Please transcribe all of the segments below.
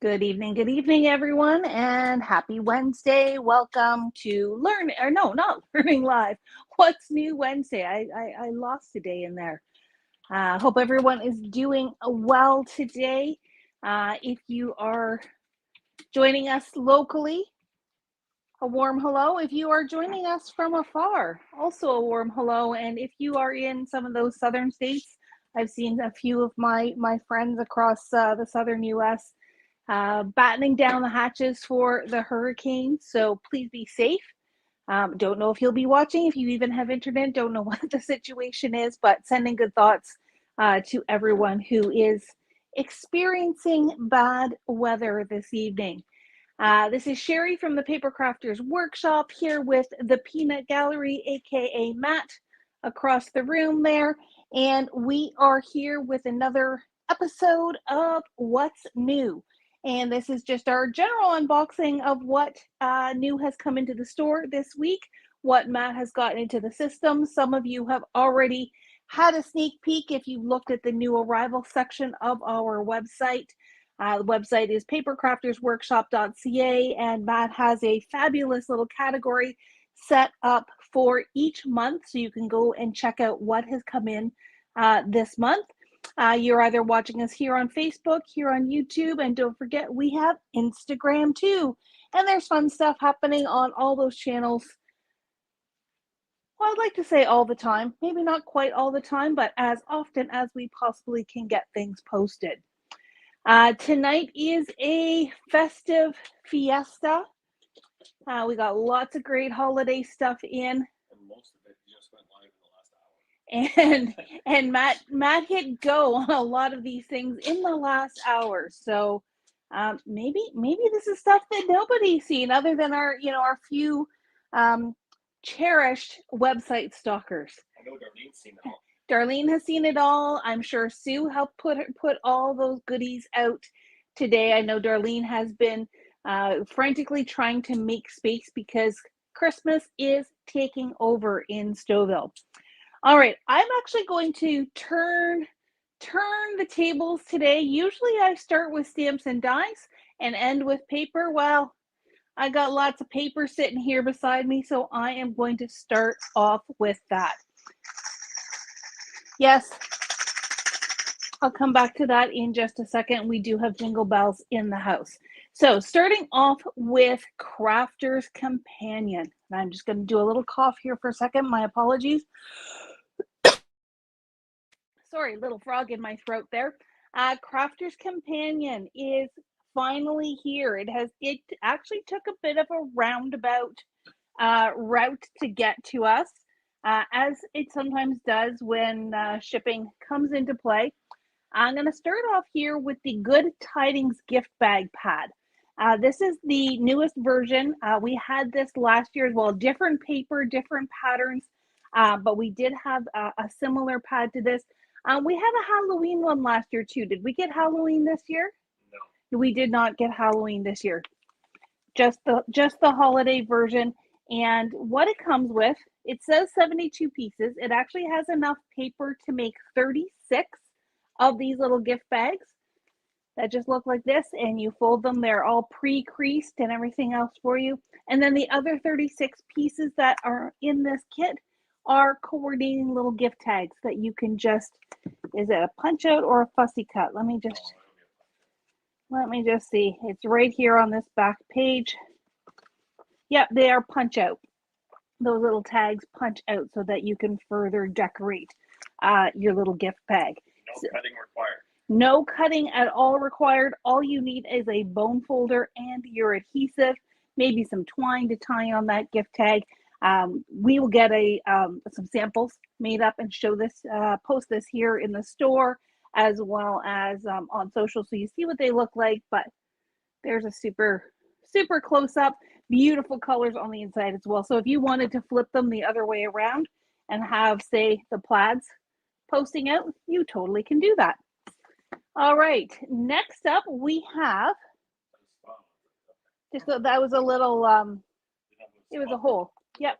Good evening, everyone, and happy Wednesday. Welcome to not Learning Live. What's New Wednesday? I lost a day in there. Hope everyone is doing well today. If you are joining us locally, a warm hello. If you are joining us from afar, also a warm hello. And if you are in some of those southern states, I've seen a few of my friends across the southern U.S. Battening down the hatches for the hurricane, so please be safe. Don't know if you'll be watching, if you even have internet, don't know what the situation is, but sending good thoughts to everyone who is experiencing bad weather this evening. This is Sherry from the Paper Crafters Workshop here with the Peanut Gallery, aka Matt, across the room there. And we are here with another episode of What's New. And this is just our general unboxing of what new has come into the store this week, what Matt has gotten into the system. Some of you have already had a sneak peek if you've looked at the new arrival section of our website. The website is papercraftersworkshop.ca, and Matt has a fabulous little category set up for each month, so you can go and check out what has come in this month. You're either watching us here on Facebook, here on YouTube, and don't forget we have Instagram too. And there's fun stuff happening on all those channels. Well, I'd like to say all the time, maybe not quite all the time, but as often as we possibly can get things posted. Tonight is a festive fiesta. We got lots of great holiday stuff in. And most of it just went live in the last hour. And Matt hit go on a lot of these things in the last hour. So maybe this is stuff that nobody's seen other than our few cherished website stalkers. I know Darlene's seen it all. Darlene has seen it all. I'm sure Sue helped put all those goodies out today. I know Darlene has been frantically trying to make space because Christmas is taking over in Stouffville. All right, I'm actually going to turn the tables today. Usually I start with stamps and dies and end with paper. Well, I got lots of paper sitting here beside me, so I am going to start off with that. Yes, I'll come back to that in just a second. We do have jingle bells in the house. So starting off with Crafter's Companion. And I'm just going to do a little cough here for a second. My apologies. Sorry, little frog in my throat there. Crafter's Companion is finally here. It actually took a bit of a roundabout route to get to us. As it sometimes does when shipping comes into play. I'm going to start off here with the Good Tidings gift bag pad. This is the newest version. We had this last year as well, different paper, different patterns, but we did have a similar pad to this. We had a Halloween one last year too. Did we get Halloween this year? No. We did not get Halloween this year. Just the holiday version. And what it comes with, it says 72 pieces. It actually has enough paper to make 36 of these little gift bags that just look like this, and you fold them. They're all pre-creased and everything else for you. And then the other 36 pieces that are in this kit are coordinating little gift tags that you can just, is it a punch out or a fussy cut? Let me just see. It's right here on this back page. Yep, they are punch out. Those little tags punch out so that you can further decorate your little gift bag. No cutting required. No cutting at all required. All you need is a bone folder and your adhesive, maybe some twine to tie on that gift tag. We will get some samples made up and show this, post this here in the store as well as on social, so you see what they look like. But there's a super close up, beautiful colors on the inside as well. So if you wanted to flip them the other way around and have, say, the plaids posting out, you totally can do that. All right, next up we have, just so that was a little, it was a hole. Yep.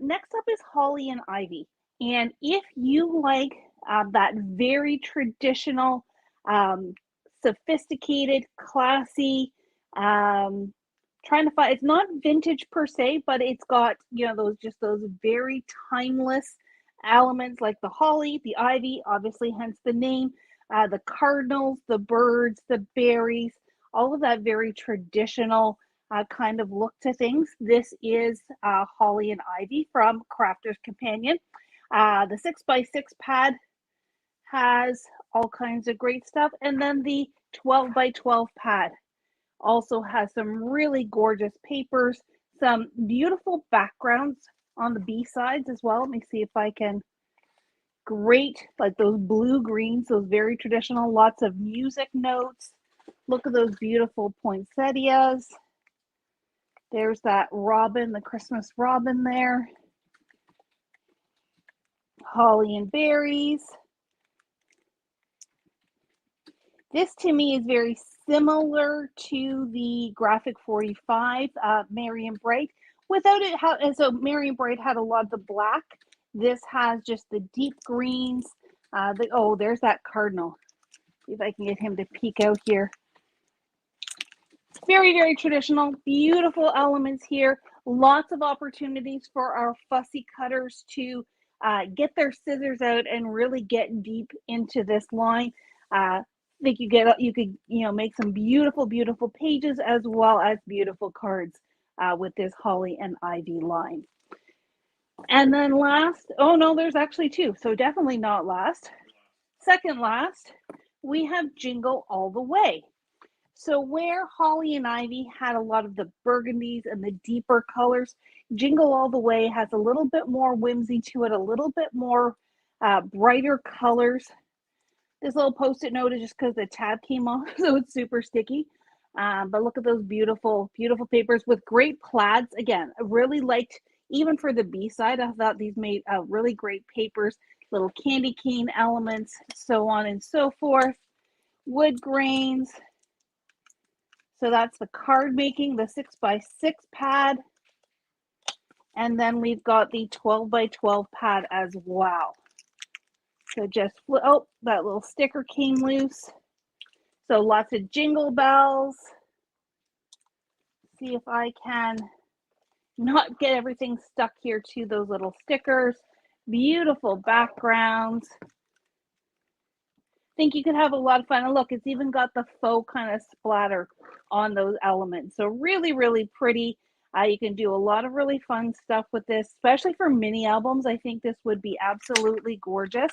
Next up is Holly and Ivy. And if you like that very traditional sophisticated, classy. Trying to find, it's not vintage per se, but it's got, you know, those very timeless elements like the holly, the ivy, obviously hence the name, the cardinals, the birds, the berries, all of that very traditional kind of look to things. This is holly and ivy from Crafter's Companion. The 6x6 pad has all kinds of great stuff, and then the 12x12 pad also has some really gorgeous papers, some beautiful backgrounds on the B sides as well. Let me see if I can, great, like those blue greens, those very traditional, lots of music notes. Look at those beautiful poinsettias. There's that robin, the Christmas robin there. Holly and berries. This to me is very similar to the Graphic 45 Merry and Bright. Without it, and so Merry and Bright had a lot of the black. This has just the deep greens. Oh, there's that cardinal. See if I can get him to peek out here. Very, very traditional, beautiful elements here. Lots of opportunities for our fussy cutters to get their scissors out and really get deep into this line. I think you could make some beautiful, beautiful pages as well as beautiful cards with this holly and ivy line. And then last, oh no, there's actually two, so definitely not last. Second last, we have Jingle All the Way. So where holly and ivy had a lot of the burgundies and the deeper colors, Jingle All the Way has a little bit more whimsy to it, a little bit more brighter colors. This little post-it note is just because the tab came off, so it's super sticky. But look at those beautiful, beautiful papers with great plaids. Again, I really liked, even for the B side, I thought these made really great papers, little candy cane elements, so on and so forth. Wood grains. So that's the card making, the 6x6 pad. And then we've got the 12x12 pad as well. So just, oh, that little sticker came loose. So lots of jingle bells. See if I can not get everything stuck here to those little stickers. Beautiful backgrounds. I think you could have a lot of fun. And look, it's even got the faux kind of splatter on those elements. So really, really pretty. You can do a lot of really fun stuff with this, especially for mini albums. I think this would be absolutely gorgeous.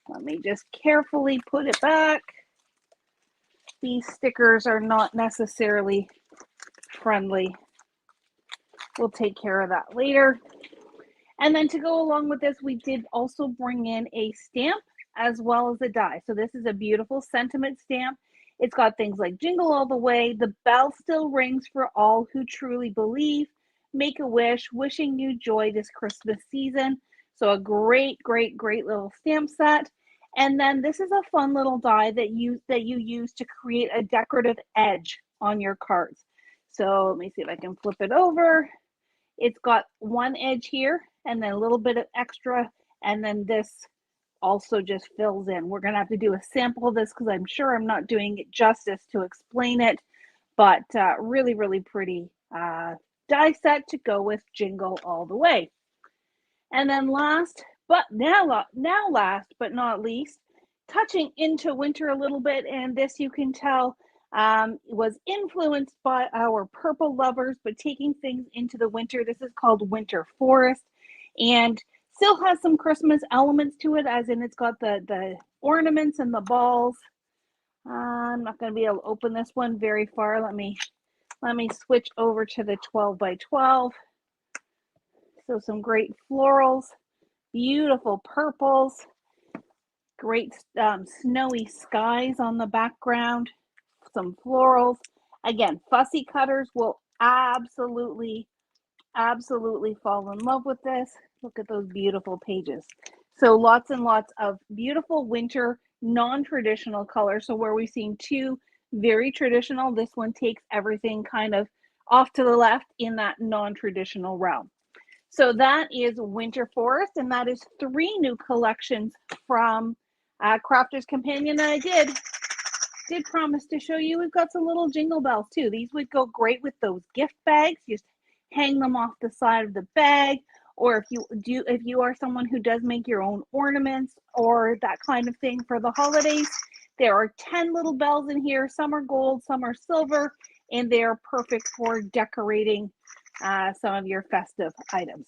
Let me just carefully put it back. These stickers are not necessarily friendly. We'll take care of that later. And then to go along with this, we did also bring in a stamp as well as a die. So this is a beautiful sentiment stamp. It's got things like Jingle All the Way, the bell still rings for all who truly believe, make a wish, wishing you joy this Christmas season. So a great, great, great little stamp set. And then this is a fun little die that you use to create a decorative edge on your cards. So let me see if I can flip it over. It's got one edge here and then a little bit of extra, and then this also just fills in. We're going to have to do a sample of this because I'm sure I'm not doing it justice to explain it, but really, really pretty die set to go with Jingle All the Way. And then last but not least, touching into winter a little bit, and this you can tell was influenced by our purple lovers, but taking things into the winter. This is called Winter Forest, and still has some Christmas elements to it, as in it's got the ornaments and the balls. I'm not going to be able to open this one very far. Let me switch over to the 12x12. So some great florals, beautiful purples, great snowy skies on the background, some florals. Again, fussy cutters will absolutely fall in love with this. Look at those beautiful pages. So lots and lots of beautiful winter non-traditional colors. So where we've seen two very traditional, this one takes everything kind of off to the left in that non-traditional realm. So that is Winter Forest, and that is 3 new collections from Crafter's Companion that I did did promise to show you, we've got some little jingle bells too. These would go great with those gift bags. Just hang them off the side of the bag, or if you are someone who does make your own ornaments or that kind of thing for the holidays, there are 10 little bells in here. Some are gold, some are silver, and they are perfect for decorating some of your festive items.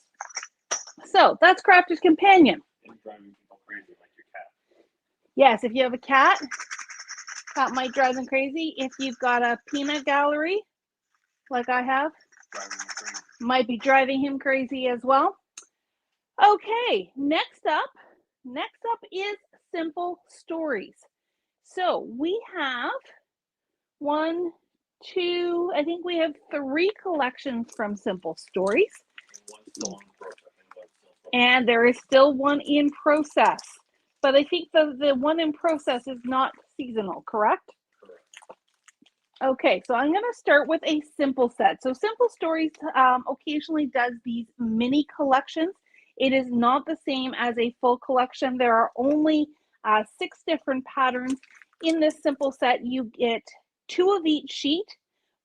So that's Crafter's Companion. And driving people crazy like your cat. Yes, if you have a cat, that might drive them crazy. If you've got a peanut gallery, like I have, might be driving him crazy as well. Okay, next up is simple stories. So we have one, two, I think we have 3 collections from Simple Stories. And there is still one in process. But I think the one in process is not seasonal, correct? Okay, so I'm going to start with a simple set. So Simple Stories occasionally does these mini collections. It is not the same as a full collection. There are only 6 different patterns. In this simple set, you get 2 of each sheet,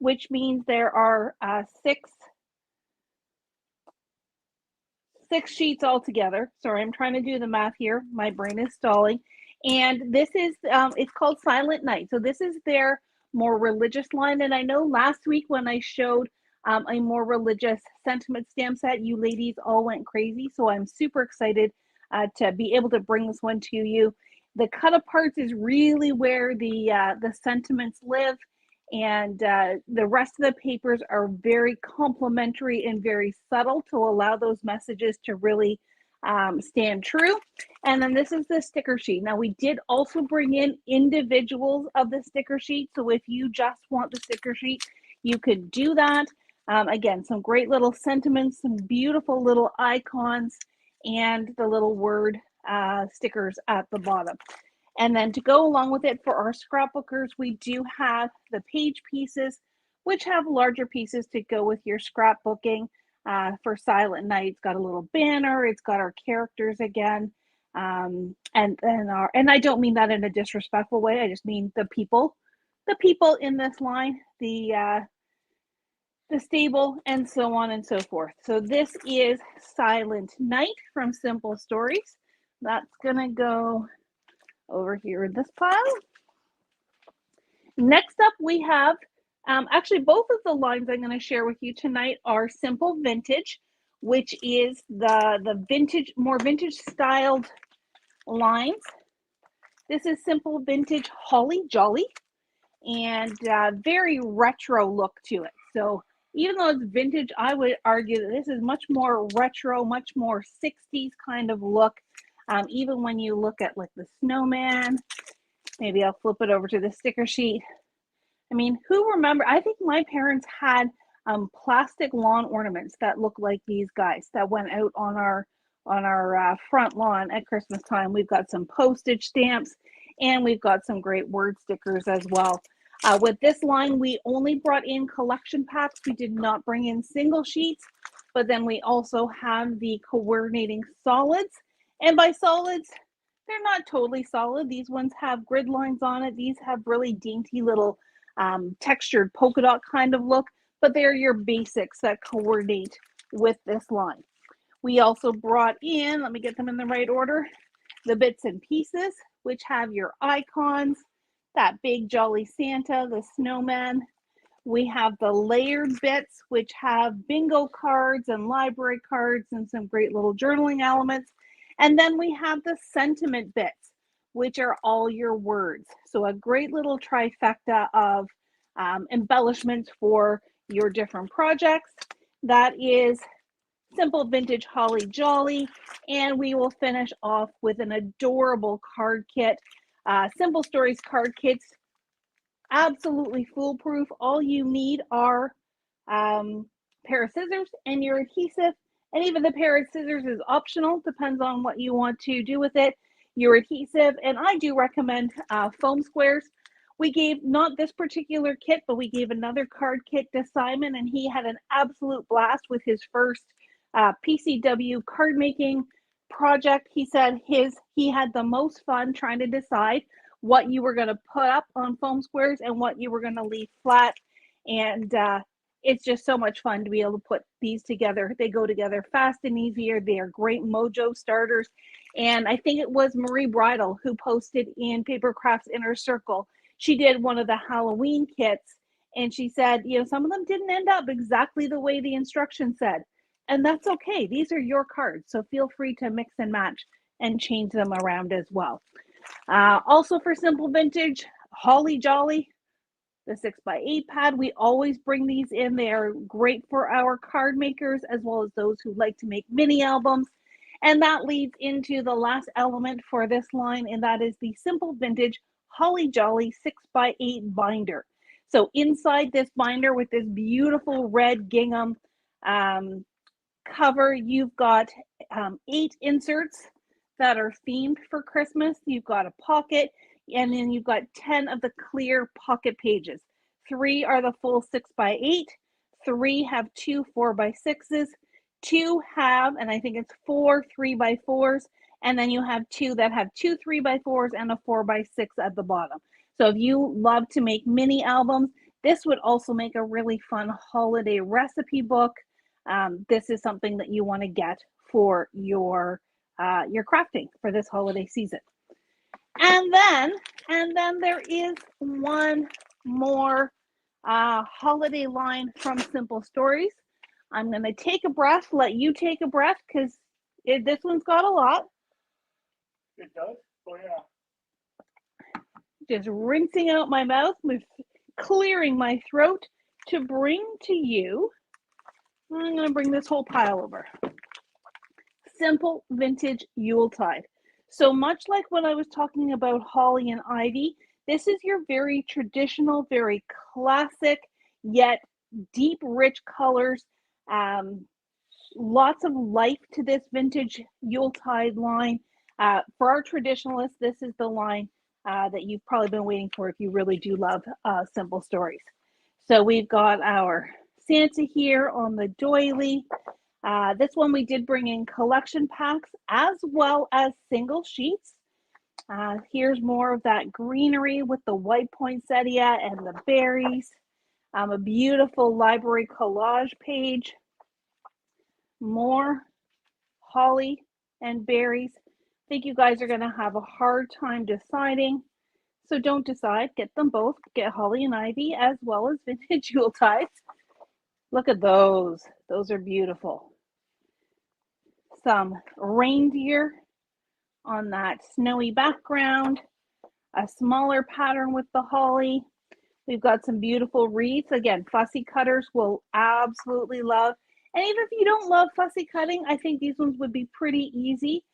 which means there are 6 sheets altogether. Sorry, I'm trying to do the math here. My brain is stalling. And this is, it's called Silent Night. So this is their more religious line. And I know last week when I showed a more religious sentiment stamp set, you ladies all went crazy. So I'm super excited to be able to bring this one to you. The cut aparts is really where the sentiments live. And the rest of the papers are very complementary and very subtle to allow those messages to really stand true. And then this is the sticker sheet. Now we did also bring in individuals of the sticker sheet. So if you just want the sticker sheet, you could do that. Again, some great little sentiments, some beautiful little icons, and the little word stickers at the bottom. And then to go along with it for our scrapbookers, we do have the page pieces, which have larger pieces to go with your scrapbooking. For Silent Night, it's got a little banner, it's got our characters again, and I don't mean that in a disrespectful way. I just mean the people in this line, the stable, and so on and so forth. So this is Silent Night from Simple Stories. That's gonna go over here in this pile. Next up, we have actually both of the lines I'm going to share with you tonight are Simple Vintage, which is the vintage, more vintage styled lines. This is Simple Vintage Holly Jolly, and very retro look to it. So even though it's vintage, I would argue that this is much more retro, much more 60s kind of look. Even when you look at like the snowman, maybe I'll flip it over to the sticker sheet. I mean, who remember? I think my parents had plastic lawn ornaments that look like these guys that went out on our front lawn at Christmas time. We've got some postage stamps, and we've got some great word stickers as well. With this line, we only brought in collection packs. We did not bring in single sheets, but then we also have the coordinating solids. And by solids, they're not totally solid. These ones have grid lines on it. These have really dainty little textured polka dot kind of look, but they're your basics that coordinate with this line. We also brought in, let me get them in the right order, the bits and pieces, which have your icons, that big jolly Santa, the snowman. We have the layered bits, which have bingo cards and library cards and some great little journaling elements. And then we have the sentiment bits, which are all your words. So a great little trifecta of embellishments for your different projects. That is Simple Vintage Holly Jolly. And we will finish off with an adorable card kit. Simple Stories card kits, absolutely foolproof. All you need are pair of scissors and your adhesive. And even the pair of scissors is optional, depends on what you want to do with it. Your adhesive, and I do recommend foam squares. We gave, not this particular kit, but we gave another card kit to Simon, and he had an absolute blast with his first PCW card making project. He said he had the most fun trying to decide what you were going to put up on foam squares and what you were going to leave flat. And it's just so much fun to be able to put these together. They go together fast and easier. They are great mojo starters. And I think it was Marie Bridle who posted in Paper Crafts Inner Circle. She did one of the Halloween kits, and she said, you know, some of them didn't end up exactly the way the instructions said. And that's okay. These are your cards. So feel free to mix and match and change them around as well. Also for Simple Vintage, Holly Jolly, the 6x8 pad. We always bring these in. They are great for our card makers as well as those who like to make mini albums. And that leads into the last element for this line, and that is the Simple Vintage Holly Jolly 6x8 binder. So inside this binder with this beautiful red gingham cover, you've got 8 inserts that are themed for Christmas. You've got a pocket, and then you've got 10 of the clear pocket pages. 3 are the full 6x8. 3 have 2 4x6s. 2 have, and I think it's 4 3x4s. And then you have 2 that have 2 3x4s and a 4x6 at the bottom. So if you love to make mini albums, this would also make a really fun holiday recipe book. This is something that you want to get for your crafting for this holiday season. And then there is one more holiday line from Simple Stories. I'm going to take a breath, let you take a breath, because this one's got a lot. It does? Oh, yeah. Just rinsing out my mouth, clearing my throat to bring to you. I'm going to bring this whole pile over. Simple Vintage Yuletide. So much like when I was talking about holly and ivy, this is your very traditional, very classic, yet deep, rich colors. Lots of life to this vintage Yuletide line. For our traditionalists, this is the line that you've probably been waiting for if you really do love Simple Stories. So we've got our Santa here on the doily. This one we did bring in collection packs as well as single sheets. Here's more of that greenery with the white poinsettia and the berries. A beautiful library collage page. More holly and berries. I think you guys are going to have a hard time deciding. So don't decide. Get them both. Get holly and ivy as well as vintage Yuletides. Look at those. Those are beautiful. Some reindeer on that snowy background. A smaller pattern with the holly. We've got some beautiful wreaths. Again, fussy cutters will absolutely love. And even if you don't love fussy cutting, I think these ones would be pretty easy.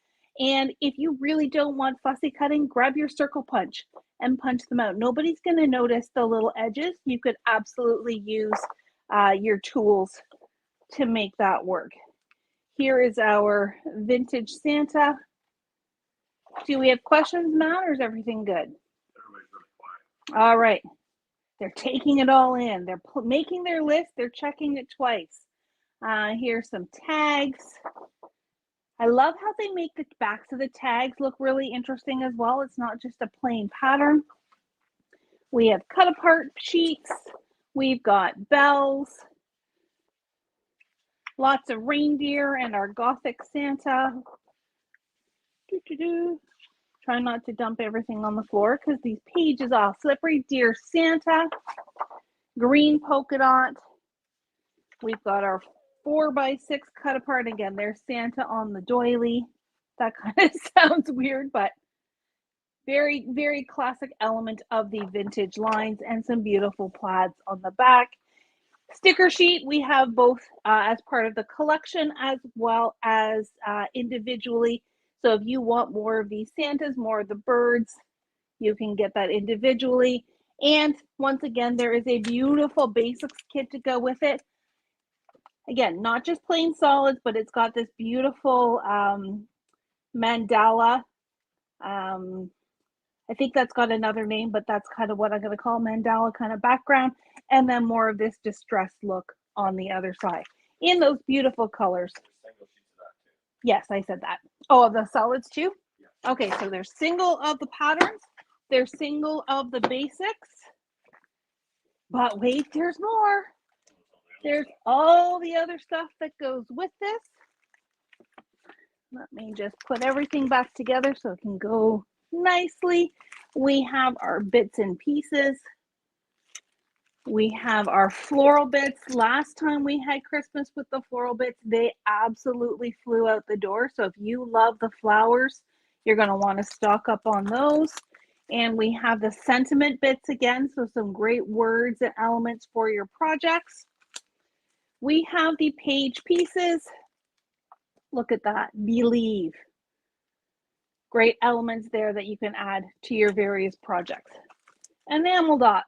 And if you really don't want fussy cutting, grab your circle punch and punch them out. Nobody's going to notice the little edges. You could absolutely use your tools to make that work. Here is our vintage Santa. Do we have questions, Matt, or is everything good? Everybody's really quiet. All right. They're taking it all in. They're making their list. They're checking it twice. Here's some tags. I love how they make the backs of the tags look really interesting as well. It's not just a plain pattern. We have cut apart sheets. We've got bells. Lots of reindeer and our Gothic Santa. Try not to dump everything on the floor because these pages are slippery. Dear Santa. Green polka dot. We've got our 4x6 cut apart. Again, there's Santa on the doily. That kind of sounds weird, but very, very classic element of the vintage lines, and some beautiful plaids on the back. Sticker sheet, we have both as part of the collection as well as individually. So if you want more of these Santas, more of the birds, you can get that individually. And once again, there is a beautiful basics kit to go with it. Again, not just plain solids, but it's got this beautiful mandala. I think that's got another name, but that's kind of what I'm going to call mandala kind of background. And then more of this distressed look on the other side in those beautiful colors. Yes, I said that. Oh, the solids too? Yeah. Okay, so there's single of the patterns they're single of the basics. But wait, there's more. There's all the other stuff that goes with this. Let me just put everything back together so it can go nicely. We have our bits and pieces. We have our floral bits. Last time we had Christmas with the floral bits, they absolutely flew out the door. So if you love the flowers, you're going to want to stock up on those. And we have the sentiment bits again, so some great words and elements for your projects. We have the page pieces. Look at that, believe. Great elements there that you can add to your various projects. Enamel dots.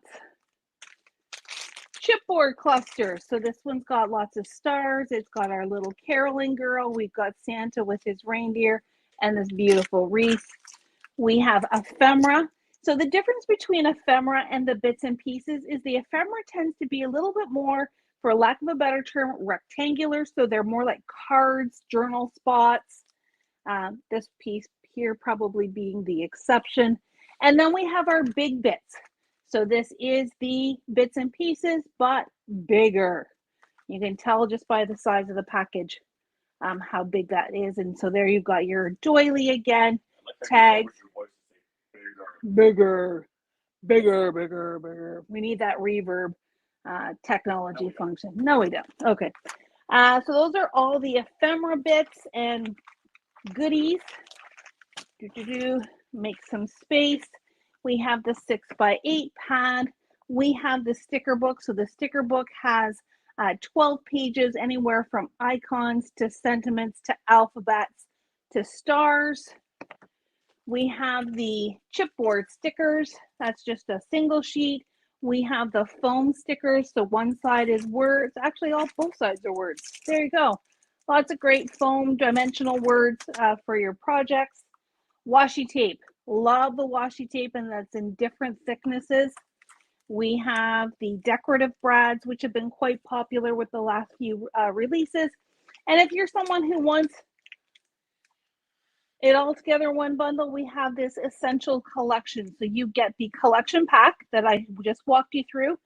Chipboard clusters. So this one's got lots of stars. It's got our little caroling girl. We've got Santa with his reindeer and this beautiful wreath. We have ephemera. So the difference between ephemera and the bits and pieces is the ephemera tends to be a little bit more, for lack of a better term, rectangular. So they're more like cards, journal spots. This piece here probably being the exception. And then we have our big bits. So this is the bits and pieces, but bigger. You can tell just by the size of the package how big that is. And so there you've got your doily again, tags. Bigger, bigger, bigger, bigger. We need that reverb technology function. No, we don't. Okay. So those are all the ephemera bits and goodies. Make some space. We have the 6x8 pad. We have the sticker book. So the sticker book has 12 pages, anywhere from icons to sentiments to alphabets to stars. We have the chipboard stickers. That's just a single sheet. We have the foam stickers. So one side is words. Actually, both sides are words. There you go. Lots of great foam dimensional words for your projects. Washi tape. Love the washi tape, and that's in different thicknesses. We have the decorative brads, which have been quite popular with the last few releases. And if you're someone who wants it all together in one bundle, we have this essential collection. So you get the collection pack that I just walked you through.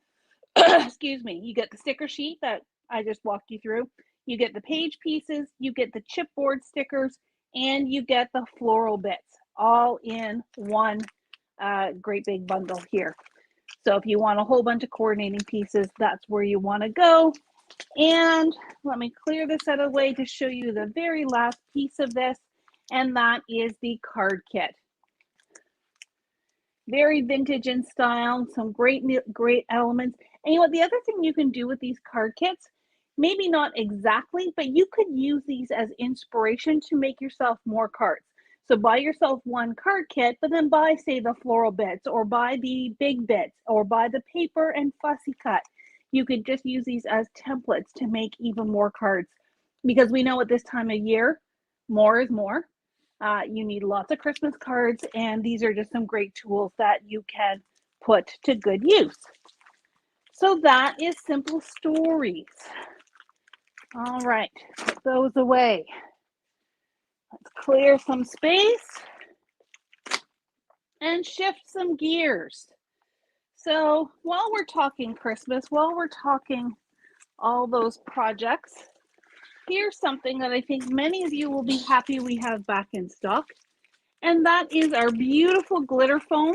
Excuse me. You get the sticker sheet that I just walked you through. You get the page pieces, you get the chipboard stickers, and you get the floral bits, all in one great big bundle here. So if you want a whole bunch of coordinating pieces, that's where you want to go. And let me clear this out of the way to show you the very last piece of this, and that is the card kit. Very vintage in style, some great elements. And you know what, the other thing you can do with these card kits, maybe not exactly, but you could use these as inspiration to make yourself more cards. So buy yourself one card kit, but then buy, say, the floral bits, or buy the big bits, or buy the paper and fussy cut. You could just use these as templates to make even more cards, because we know at this time of year, more is more. You need lots of Christmas cards, and these are just some great tools that you can put to good use. So that is Simple Stories. All right, put those away. Let's clear some space and shift some gears. So while we're talking Christmas, while we're talking all those projects, here's something that I think many of you will be happy we have back in stock, and that is our beautiful glitter foam.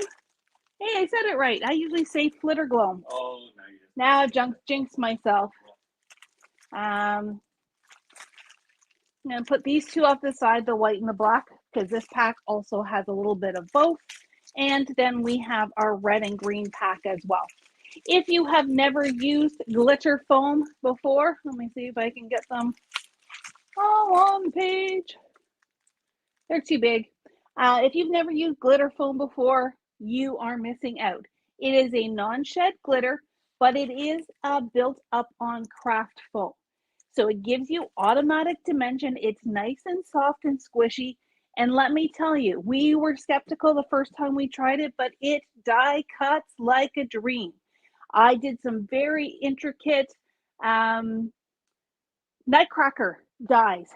Hey, I said it right. I usually say flitter glow. Oh, now I jinxed myself. I'm going to put these two off the side, the white and the black, because this pack also has a little bit of both. And then we have our red and green pack as well. If you have never used glitter foam before, let me see if I can get them all on the page. They're too big. If you've never used glitter foam before, you are missing out. It is a non-shed glitter, but it is built up on craft foam. So it gives you automatic dimension. It's nice and soft and squishy. And let me tell you, we were skeptical the first time we tried it, but it die cuts like a dream. I did some very intricate nutcracker dies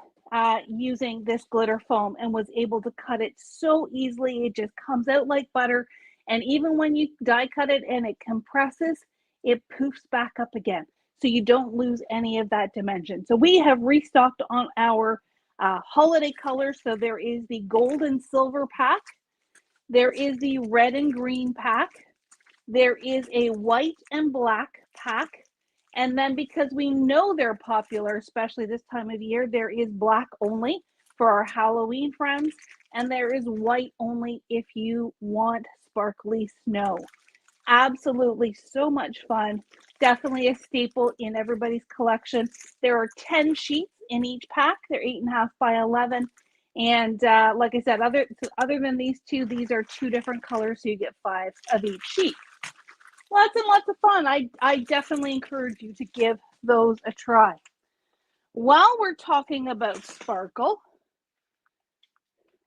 using this glitter foam, and was able to cut it so easily. It just comes out like butter. And even when you die cut it and it compresses, it poofs back up again. So you don't lose any of that dimension. So we have restocked on our holiday colors. So there is the gold and silver pack. There is the red and green pack. There is a white and black pack. And then because we know they're popular, especially this time of year, there is black only for our Halloween friends. And there is white only if you want sparkly snow. Absolutely so much fun. Definitely a staple in everybody's collection. There are 10 sheets in each pack. They're 8.5 by 11. And like I said, other than these two, these are 2 different colors, so you get 5 of each sheet. Lots and lots of fun. I definitely encourage you to give those a try. While we're talking about sparkle,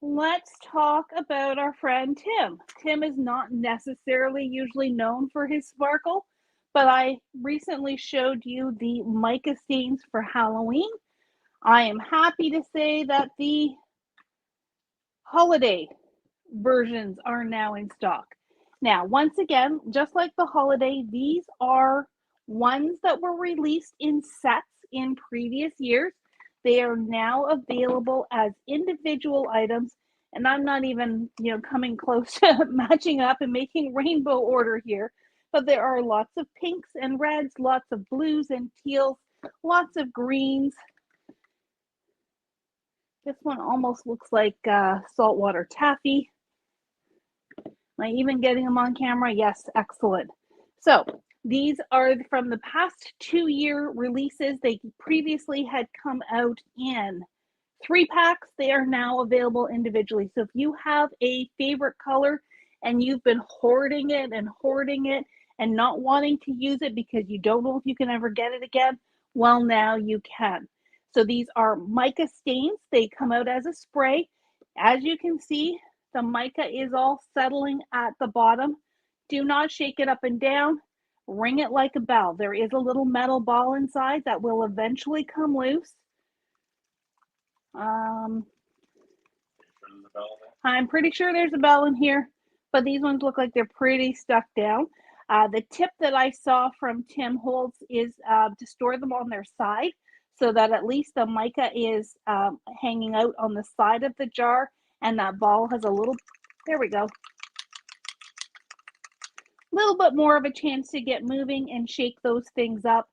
let's talk about our friend Tim. Tim is not necessarily usually known for his sparkle, but I recently showed you the mica stains for Halloween. I am happy to say that the holiday versions are now in stock. Now, once again, just like the holiday, these are ones that were released in sets in previous years. They are now available as individual items, and I'm not even, coming close to matching up and making rainbow order here, but there are lots of pinks and reds, lots of blues and teals, lots of greens. This one almost looks like saltwater taffy. Am I even getting them on camera? Yes, excellent. So these are from the past 2-year releases. They previously had come out in 3 packs. They are now available individually. So if you have a favorite color and you've been hoarding it and not wanting to use it because you don't know if you can ever get it again, well, now you can. So these are mica stains. They come out as a spray. As you can see, the mica is all settling at the bottom. Do not shake it up and down. Ring it like a bell. There is a little metal ball inside that will eventually come loose. I'm pretty sure there's a bell in here, but these ones look like they're pretty stuck down. The tip that I saw from Tim Holtz is to store them on their side so that at least the mica is hanging out on the side of the jar and that ball has a little, there we go, little bit more of a chance to get moving and shake those things up.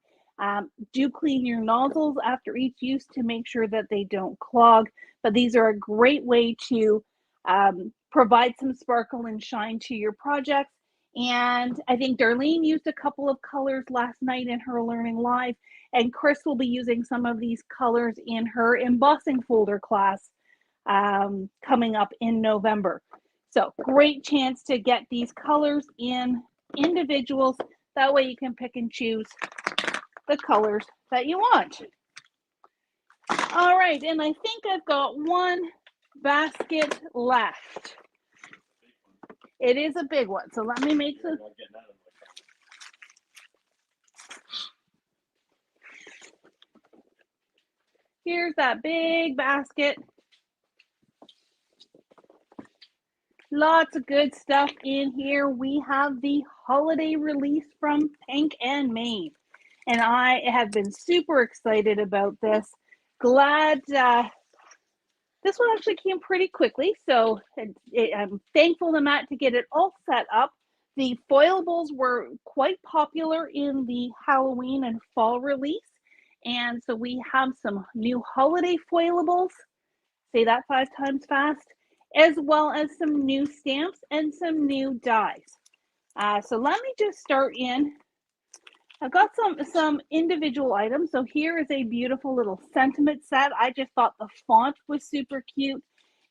Do clean your nozzles after each use to make sure that they don't clog, but these are a great way to provide some sparkle and shine to your projects. And I think Darlene used a couple of colors last night in her Learning Live, and Chris will be using some of these colors in her embossing folder class coming up in November. So great chance to get these colors in individuals. That way you can pick and choose the colors that you want. All right, and I think I've got one basket left. It is a big one, so let me make some. Here's that big basket. Lots of good stuff in here. We have the holiday release from Pink and Maine, and I have been super excited about this. Glad this one actually came pretty quickly, so I'm thankful to Matt to get it all set up. The foilables were quite popular in the Halloween and fall release, and so we have some new holiday foilables, say that 5 times fast, as well as some new stamps and some new dies. So let me just start in. I've got some individual items. So here is a beautiful little sentiment set. I just thought the font was super cute.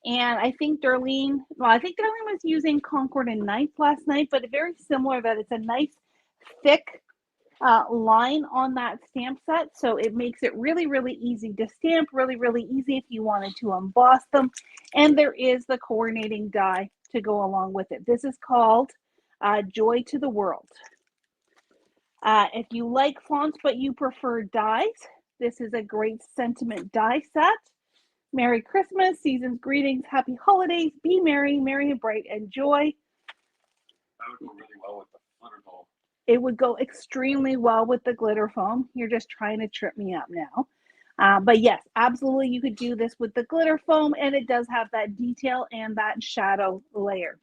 And I think Darlene was using Concord and Ninth last night, but very similar that it's a nice thick line on that stamp set. So it makes it really, really easy to stamp, really, really easy if you wanted to emboss them. And there is the coordinating die to go along with it. This is called Joy to the World. If you like fonts but you prefer dies, this is a great sentiment die set. Merry Christmas, season's greetings, happy holidays, be merry, merry and bright, and joy. That would go really well with the glitter foam. It would go extremely well with the glitter foam. You're just trying to trip me up now. But yes, absolutely, you could do this with the glitter foam, and it does have that detail and that shadow layer.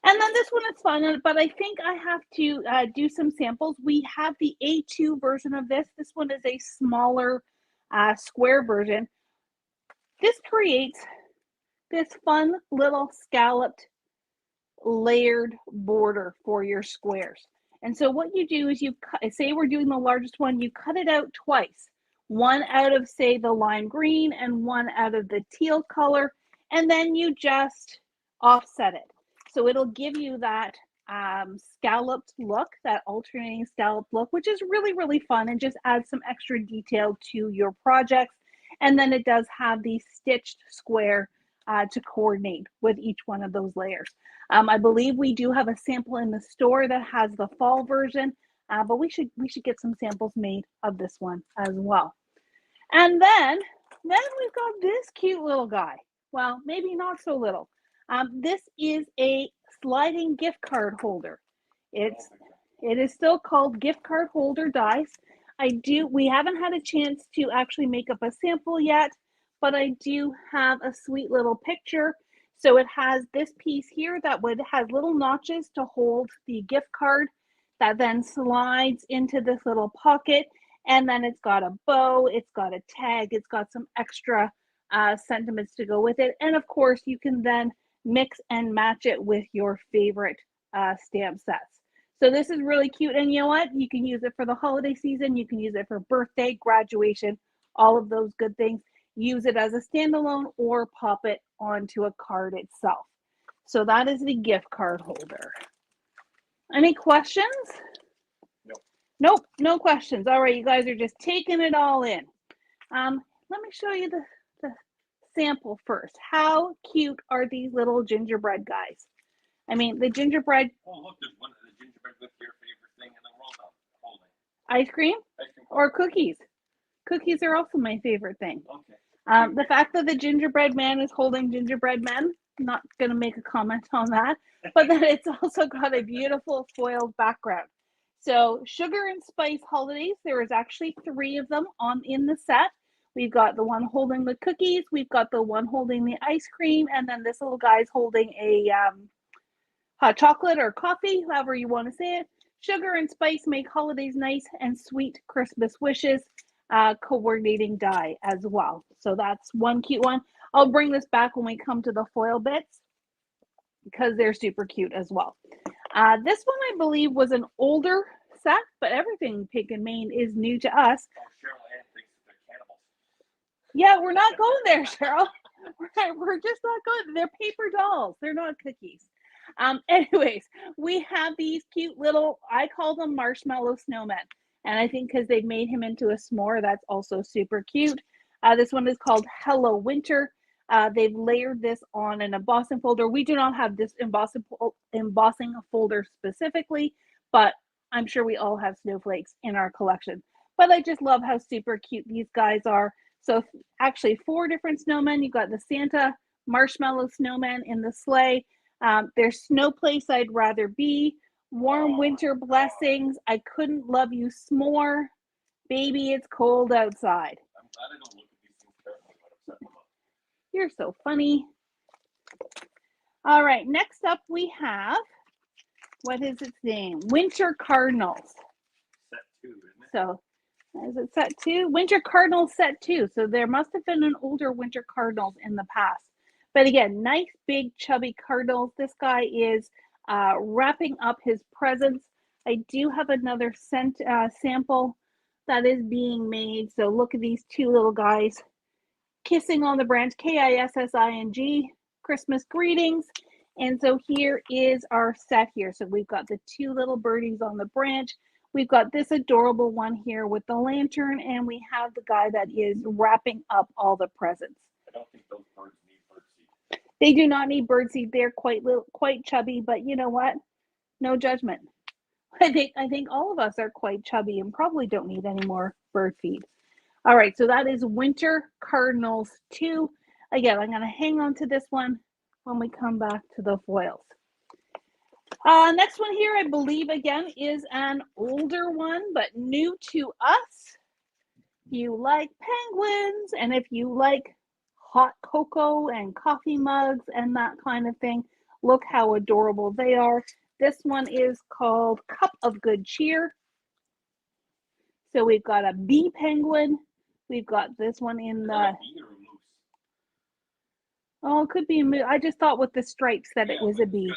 And then this one is fun, but I think I have to do some samples. We have the A2 version of this. This one is a smaller square version. This creates this fun little scalloped layered border for your squares. And so what you do is you cut, say we're doing the largest one, you cut it out twice. One out of, say, the lime green and one out of the teal color, and then you just offset it. So it'll give you that scalloped look, that alternating scalloped look, which is really, really fun and just adds some extra detail to your projects. And then it does have the stitched square to coordinate with each one of those layers. I believe we do have a sample in the store that has the fall version, but we should get some samples made of this one as well. And then we've got this cute little guy. Well, maybe not so little. This is a sliding gift card holder. It is still called gift card holder dies. We haven't had a chance to actually make up a sample yet, but I do have a sweet little picture. So it has this piece here that has little notches to hold the gift card that then slides into this little pocket. And then it's got a bow, it's got a tag, it's got some extra sentiments to go with it. And of course, you can then mix and match it with your favorite stamp sets. So this is really cute. And you know what? You can use it for the holiday season. You can use it for birthday, graduation, all of those good things. Use it as a standalone or pop it onto a card itself. So that is the gift card holder. Any questions? Nope, no questions. All right, you guys are just taking it all in. Let me show you the sample first. How cute are these little gingerbread guys? I mean, the gingerbread. Oh, look, there's one of the gingerbread with your favorite thing in the world holding. Ice cream? Or cookies. Cookies are also my favorite thing. Okay. The fact that the gingerbread man is holding gingerbread men, not going to make a comment on that, but that it's also got a beautiful foiled background. So sugar and spice holidays, there is actually 3 of them in the set. We've got the one holding the cookies, we've got the one holding the ice cream, and then this little guy's holding a hot chocolate or coffee, however you want to say it. Sugar and spice make holidays nice and sweet Christmas wishes. Coordinating die as well. So that's one cute one. I'll bring this back when we come to the foil bits because they're super cute as well. This one, I believe, was an older set, but everything Pink and Maine is new to us. Oh, Cheryl Ann thinks they're cannibals. Yeah, we're not going there, Cheryl. We're just not going. They're paper dolls. They're not cookies. Anyways, we have these cute little, I call them marshmallow snowmen. And I think because they've made him into a s'more, that's also super cute. This one is called Hello Winter. They've layered this on an embossing folder. We do not have this embossing folder specifically, but I'm sure we all have snowflakes in our collection. But I just love how super cute these guys are. So actually 4 different snowmen. You've got the Santa marshmallow snowman in the sleigh. There's Snow Place I'd Rather Be. Warm winter blessings. I couldn't love you s'more. Baby, it's cold outside. I'm glad I don't look at these things carefully when I'm setting them up. You're so funny. All right, next up we have, what is its name? Winter Cardinals. Set 2, isn't it? So, is it set 2? Winter Cardinals set 2. So there must have been an older Winter Cardinals in the past. But again, nice, big, chubby cardinals. This guy is wrapping up his presents. I do have another sample that is being made. So look at these 2 little guys kissing on the branch, Kissing, Christmas greetings. And so here is our set here. So we've got the 2 little birdies on the branch. We've got this adorable one here with the lantern, and we have the guy that is wrapping up all the presents. I don't think those birds need birdseed. They do not need birdseed. They're quite chubby, but you know what? No judgment. I think all of us are quite chubby and probably don't need any more bird feed. All right, so that is Winter Cardinals 2. Again, I'm going to hang on to this one when we come back to the foils. Next one here, I believe, again, is an older one, but new to us. If you like penguins and if you like hot cocoa and coffee mugs and that kind of thing, look how adorable they are. This one is called Cup of Good Cheer. So we've got a bee penguin. We've got this one in the... Oh, it could be a moose. I just thought with the stripes that it was a bee.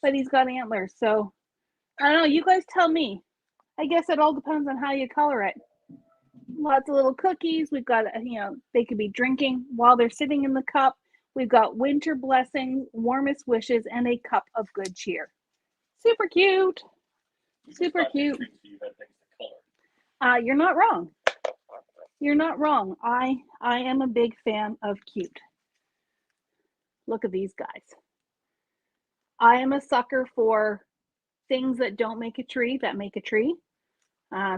But he's got antlers. So I don't know. You guys tell me. I guess it all depends on how you color it. Lots of little cookies. We've got, they could be drinking while they're sitting in the cup. We've got winter blessings, warmest wishes, and a cup of good cheer. Super cute. Super cute. You're not wrong. You're not wrong. I am a big fan of cute. Look at these guys. I am a sucker for things that don't make a tree, that make a tree.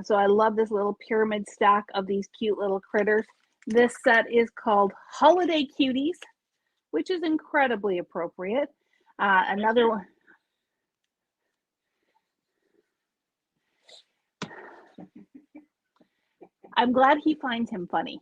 So I love this little pyramid stack of these cute little critters. This set is called Holiday Cuties, which is incredibly appropriate. Another one. I'm glad he finds him funny.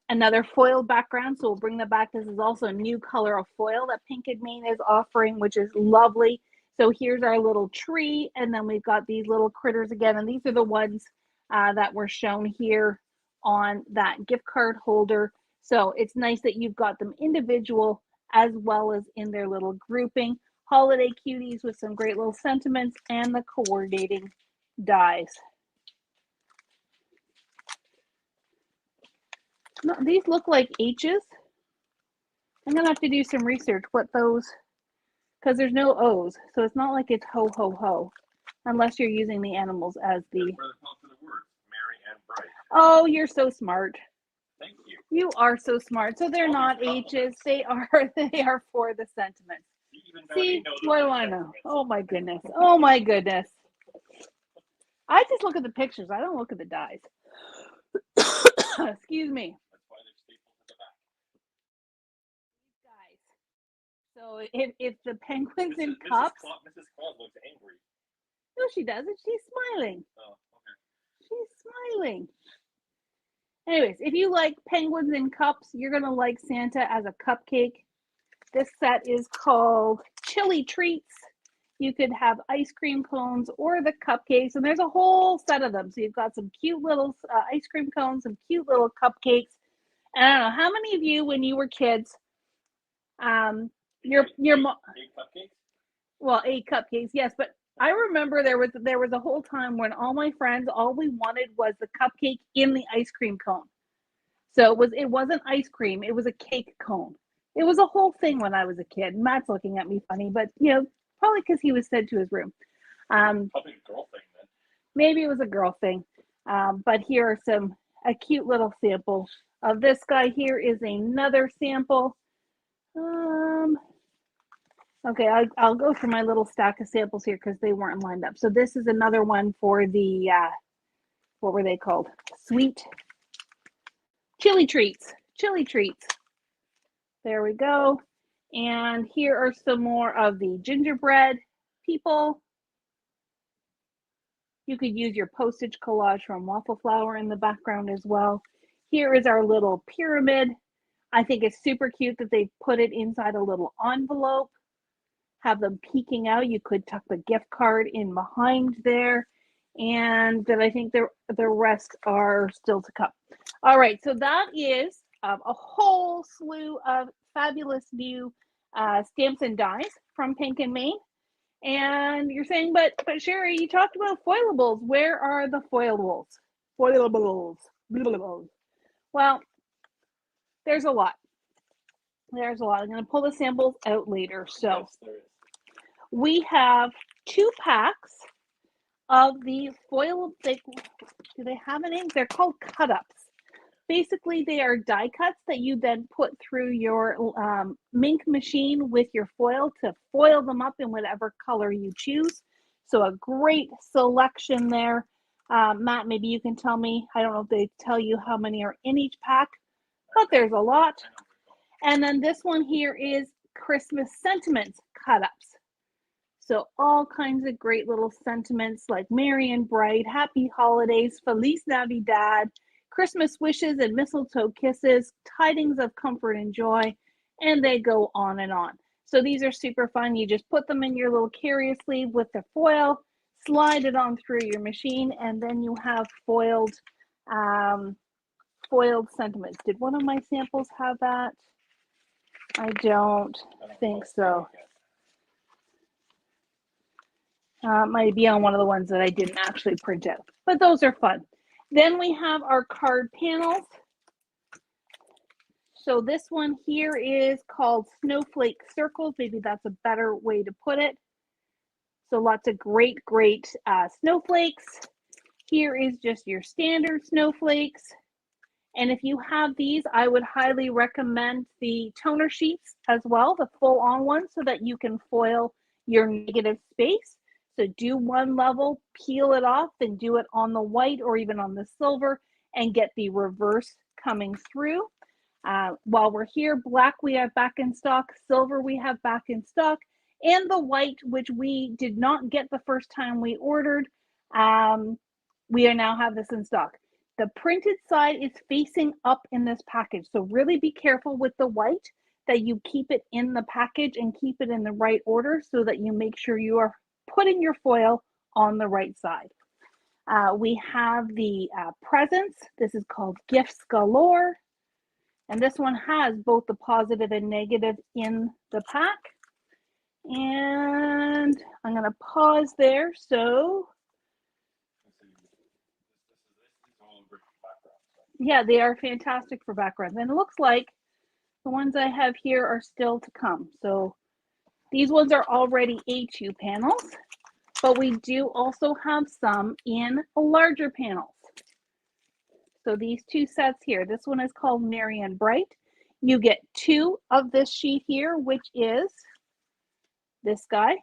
Another foil background, so we'll bring that back. This is also a new color of foil that Pink and Main is offering, which is lovely. So here's our little tree, and then we've got these little critters again, and these are the ones that were shown here on that gift card holder. So it's nice that you've got them individual as well as in their little grouping. Holiday cuties with some great little sentiments and the coordinating dies. No, these look like H's. I'm gonna have to do some research what those, because there's no O's, so it's not like it's ho ho ho, unless you're using the animals as the. Merry and bright. Oh, you're so smart. Thank you. You are so smart. So they're not H's. They are for the sentiments. See, what do I know? Oh my goodness. Oh my goodness. I just look at the pictures. I don't look at the dies. Excuse me. Guys. So if the penguins in cups. Mrs. Claus looks angry. No, she doesn't. She's smiling. Oh, okay. She's smiling. Anyways, if you like penguins in cups, you're going to like Santa as a cupcake. This set is called Chili Treats. You could have ice cream cones or the cupcakes, and there's a whole set of them. So you've got some cute little ice cream cones, some cute little cupcakes. And I don't know, how many of you, when you were kids, your cupcakes? Well, 8 cupcakes, yes, but I remember there was a whole time when all my friends, all we wanted was the cupcake in the ice cream cone. So it wasn't ice cream, it was a cake cone. It was a whole thing when I was a kid. Matt's looking at me funny, but probably because he was sent to his room. Probably a girl thing then. Maybe it was a girl thing. But here are a cute little sample of this guy. Here is another sample. Okay, I'll go through my little stack of samples here because they weren't lined up. So this is another one for the, what were they called? Sweet chili treats. Chili treats. There we go. And here are some more of the gingerbread people. You could use your postage collage from Waffle Flower in the background as well. Here is our little pyramid. I think it's super cute that they put it inside a little envelope. Have them peeking out. You could tuck the gift card in behind there. And then I think the rest are still to come. All right, so that is a whole slew of fabulous new stamps and dies from Pink and Main. And you're saying, but Sherry, you talked about foilables. Where are the foilables? Foilables. Well, there's a lot. There's a lot. I'm going to pull the samples out later. So we have 2 packs of the foil. Do they have a name? They're called cut-ups. Basically, they are die cuts that you then put through your Mink machine with your foil to foil them up in whatever color you choose. So a great selection there. Matt, maybe you can tell me. I don't know if they tell you how many are in each pack, but there's a lot. And then this one here is Christmas Sentiments cut-ups. So all kinds of great little sentiments like merry and bright, happy holidays, Feliz Navidad, Christmas wishes and mistletoe kisses, tidings of comfort and joy, and they go on and on. So these are super fun. You just put them in your little carrier sleeve with the foil, slide it on through your machine, and then you have foiled sentiments. Did one of my samples have that? I don't think so. Might be on one of the ones that I didn't actually print out, but those are fun. Then we have our card panels. So this one here is called Snowflake Circles. Maybe that's a better way to put it. So lots of great snowflakes. Here is just your standard snowflakes. And if you have these, I would highly recommend the toner sheets as well, the full-on ones, so that you can foil your negative space. So do one level, peel it off, then do it on the white or even on the silver and get the reverse coming through. While we're here, black we have back in stock, silver we have back in stock, and the white, which we did not get the first time we ordered, we now have this in stock. The printed side is facing up in this package, so really be careful with the white that you keep it in the package and keep it in the right order so that you make sure you are putting your foil on the right side. We have the presents. This is called Gifts Galore. And this one has both the positive and negative in the pack. And I'm going to pause there. So, yeah, they are fantastic for backgrounds. And it looks like the ones I have here are still to come. So these ones are already A2 panels, but we do also have some in larger panels. So these two sets here, this one is called Merry and Bright. You get two of this sheet here, which is this guy.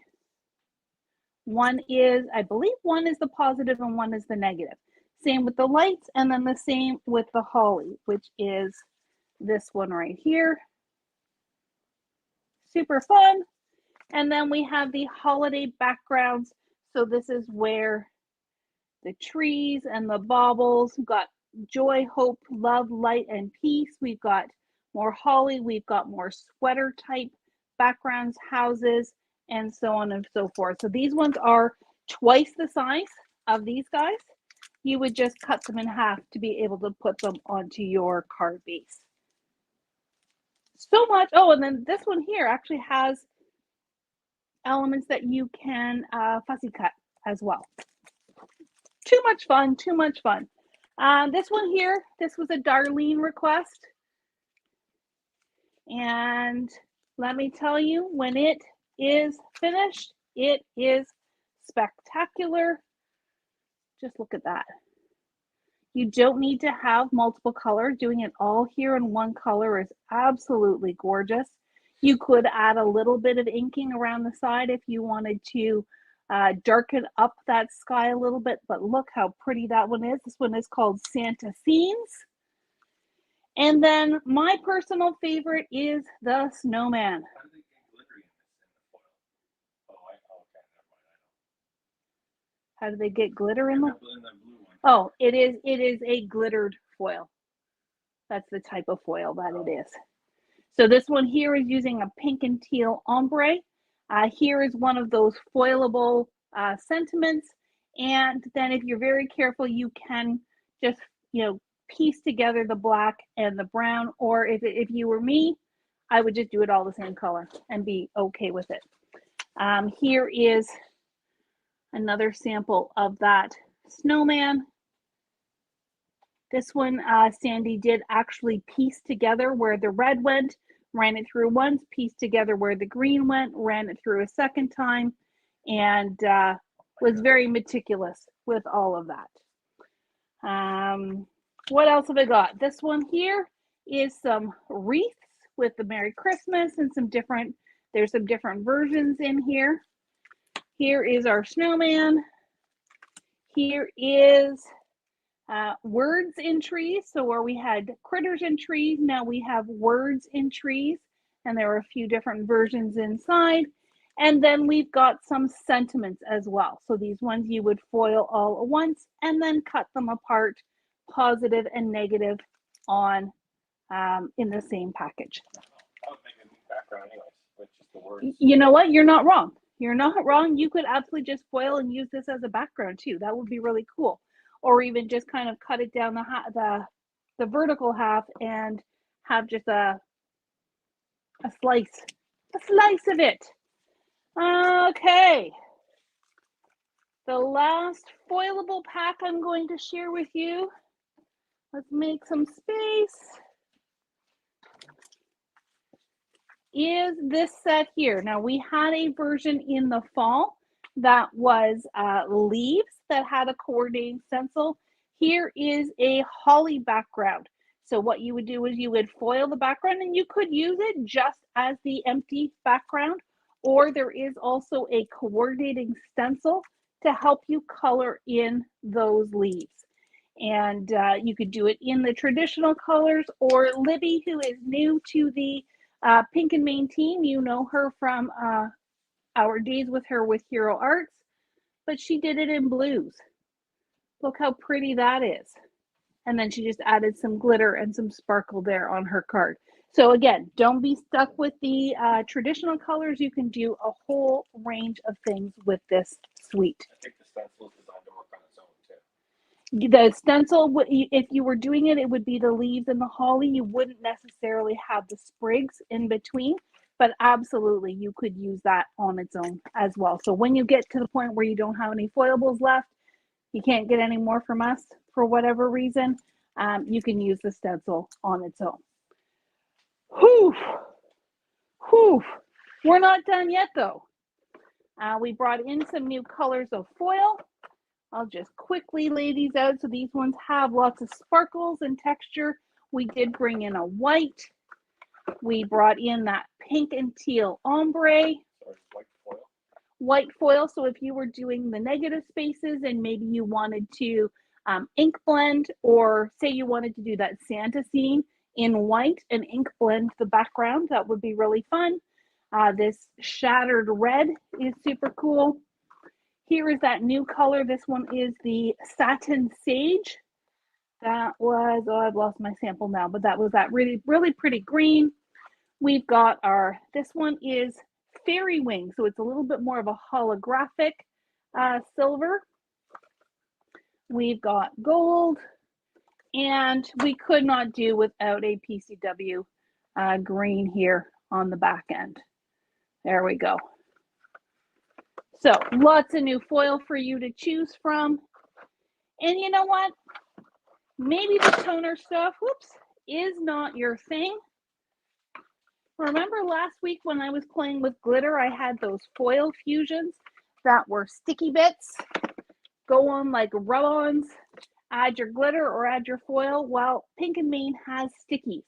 One is, I believe one is the positive and one is the negative. Same with the lights, and then the same with the holly, which is this one right here. Super fun. And then we have the holiday backgrounds. So this is where the trees and the baubles, we've got joy, hope, love, light, and peace. We've got more holly. We've got more sweater type backgrounds, houses, and so on and so forth. So these ones are twice the size of these guys. You would just cut them in half to be able to put them onto your card base. So much. Oh, and then this one here actually has elements that you can fussy cut as well. Too much fun, too much fun. This one here, this was a Darlene request. And let me tell you, when it is finished, it is spectacular. Just look at that. You don't need to have multiple colors. Doing it all here in one color is absolutely gorgeous. You could add a little bit of inking around the side if you wanted to darken up that sky a little bit, but look how pretty that one is. This one is called Santa Scenes. And then my personal favorite is the snowman. How do they get glitter in the? Oh, it is a glittered foil. That's the type of foil that it is. So this one here is using a pink and teal ombre. Here is one of those foilable sentiments. And then if you're very careful, you can just, piece together the black and the brown. Or if you were me, I would just do it all the same color and be okay with it. Here is another sample of that snowman. This one, Sandy did actually piece together where the red went, ran it through once, pieced together where the green went, ran it through a second time, and was very meticulous with all of that. What else have I got? This one here is some wreaths with the Merry Christmas and there's some different versions in here. Here is our snowman. Here is words in trees. So where we had critters in trees, now we have words in trees. And there are a few different versions inside. And then we've got some sentiments as well. So these ones you would foil all at once and then cut them apart, positive and negative, on in the same package. I would make a neat background anyways, with just the words. You know what? You're not wrong. You're not wrong. You could absolutely just foil and use this as a background too. That would be really cool. Or even just kind of cut it down the vertical half and have just a slice of it. Okay. The last foilable pack I'm going to share with you. Let's make some space. Is this set here. Now we had a version in the fall that was leaves that had a coordinating stencil. Here is a holly background. So what you would do is you would foil the background, and you could use it just as the empty background, or there is also a coordinating stencil to help you color in those leaves. And you could do it in the traditional colors, or Libby, who is new to the Pink and Main team, you know her from our days with her with Hero Arts, but she did it in blues. Look how pretty that is. And then she just added some glitter and some sparkle there on her card. So again, don't be stuck with the traditional colors. You can do a whole range of things with this suite. I think the stencil is designed to work on its own too. The stencil, if you were doing it, it would be the leaves and the holly. You wouldn't necessarily have the sprigs in between, but absolutely you could use that on its own as well. So when you get to the point where you don't have any foilables left, you can't get any more from us for whatever reason, you can use the stencil on its own. Whew. Whew. We're not done yet though. We brought in some new colors of foil. I'll just quickly lay these out. So these ones have lots of sparkles and texture. We did bring in a white. We brought in that pink and teal ombre. Sorry, white foil. White foil. So if you were doing the negative spaces and maybe you wanted to ink blend, or say you wanted to do that Santa scene in white and ink blend the background, that would be really fun. This shattered red is super cool. Here is that new color. This one is the Satin Sage. That was, oh, I've lost my sample now, but that was that really, really pretty green. We've got this one is Fairy Wing. So it's a little bit more of a holographic silver. We've got gold, and we could not do without a PCW green here on the back end. There we go. So lots of new foil for you to choose from. And you know what? Maybe the toner stuff, is not your thing. Remember last week when I was playing with glitter, I had those foil fusions that were sticky bits. Go on like rub-ons, add your glitter or add your foil. Well, Pink and Main has stickies,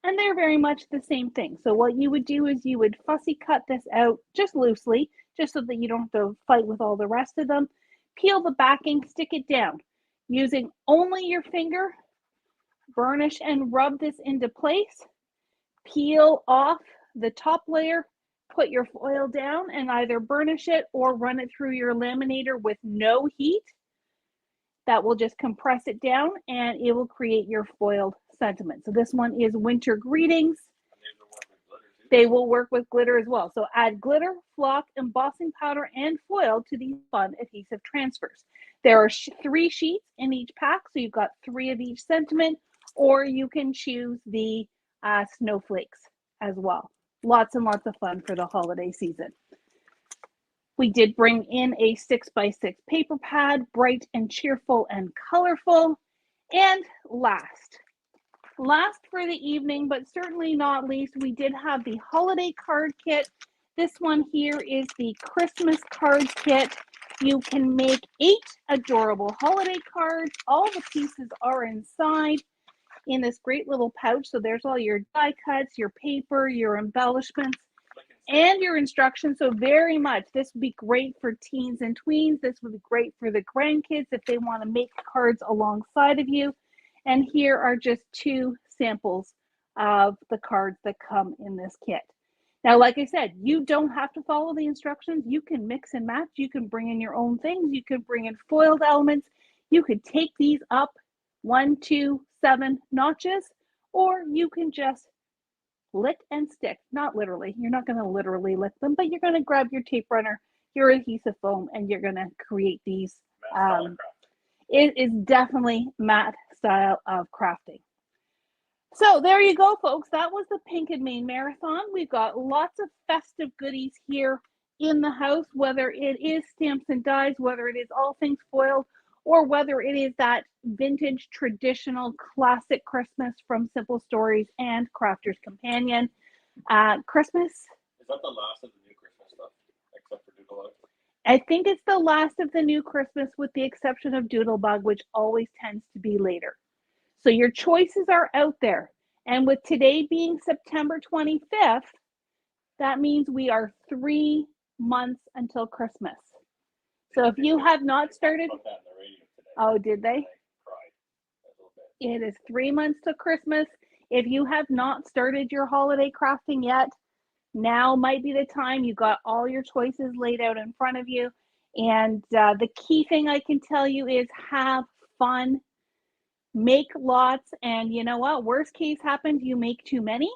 and they're very much the same thing. So what you would do is you would fussy cut this out just loosely, just so that you don't have to fight with all the rest of them. Peel the backing, stick it down. Using only your finger, burnish and rub this into place. Peel off the top layer, put your foil down, and either burnish it or run it through your laminator with no heat. That will just compress it down, and it will create your foiled sentiment. So this one is Winter Greetings. They will work with glitter as well. So add glitter, flock, embossing powder, and foil to these fun adhesive transfers. There are 3 sheets in each pack, so you've got 3 of each sentiment, or you can choose the snowflakes as well. Lots and lots of fun for the holiday season. We did bring in a 6x6 paper pad, bright and cheerful and colorful. And last for the evening, but certainly not least, we did have the holiday card kit. This one here is the Christmas card kit. You can make 8 adorable holiday cards. All the pieces are inside in this great little pouch. So there's all your die cuts, your paper, your embellishments, and your instructions. So very much, this would be great for teens and tweens. This would be great for the grandkids if they want to make cards alongside of you. And here are just 2 samples of the cards that come in this kit. Now, like I said, you don't have to follow the instructions. You can mix and match. You can bring in your own things. You can bring in foiled elements. You could take these up 1, 2, 7 notches, or you can just lick and stick. Not literally. You're not going to literally lick them, but you're going to grab your tape runner, your adhesive foam, and you're going to create these. It is definitely Matt style of crafting. So there you go, folks. That was the Pink and Main Marathon. We've got lots of festive goodies here in the house, whether it is stamps and dies, whether it is all things foiled, or whether it is that vintage, traditional, classic Christmas from Simple Stories and Crafter's Companion. Christmas. Is that the last of the new Christmas stuff, except for Doodle Bug? I think it's the last of the new Christmas with the exception of Doodlebug, which always tends to be later. So your choices are out there. And with today being September 25th, that means we are 3 months until Christmas. So if you have not started, oh, did they? It is 3 months to Christmas. If you have not started your holiday crafting yet, now might be the time. You got all your choices laid out in front of you. And the key thing I can tell you is have fun. Make lots, and you know what? Worst case happens, you make too many,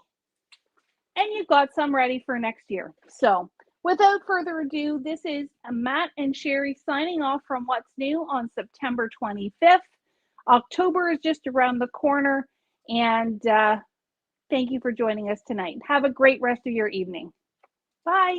and you've got some ready for next year. So without further ado, this is Matt and Sherry signing off from What's New on September 25th. October is just around the corner, and thank you for joining us tonight. Have a great rest of your evening. Bye.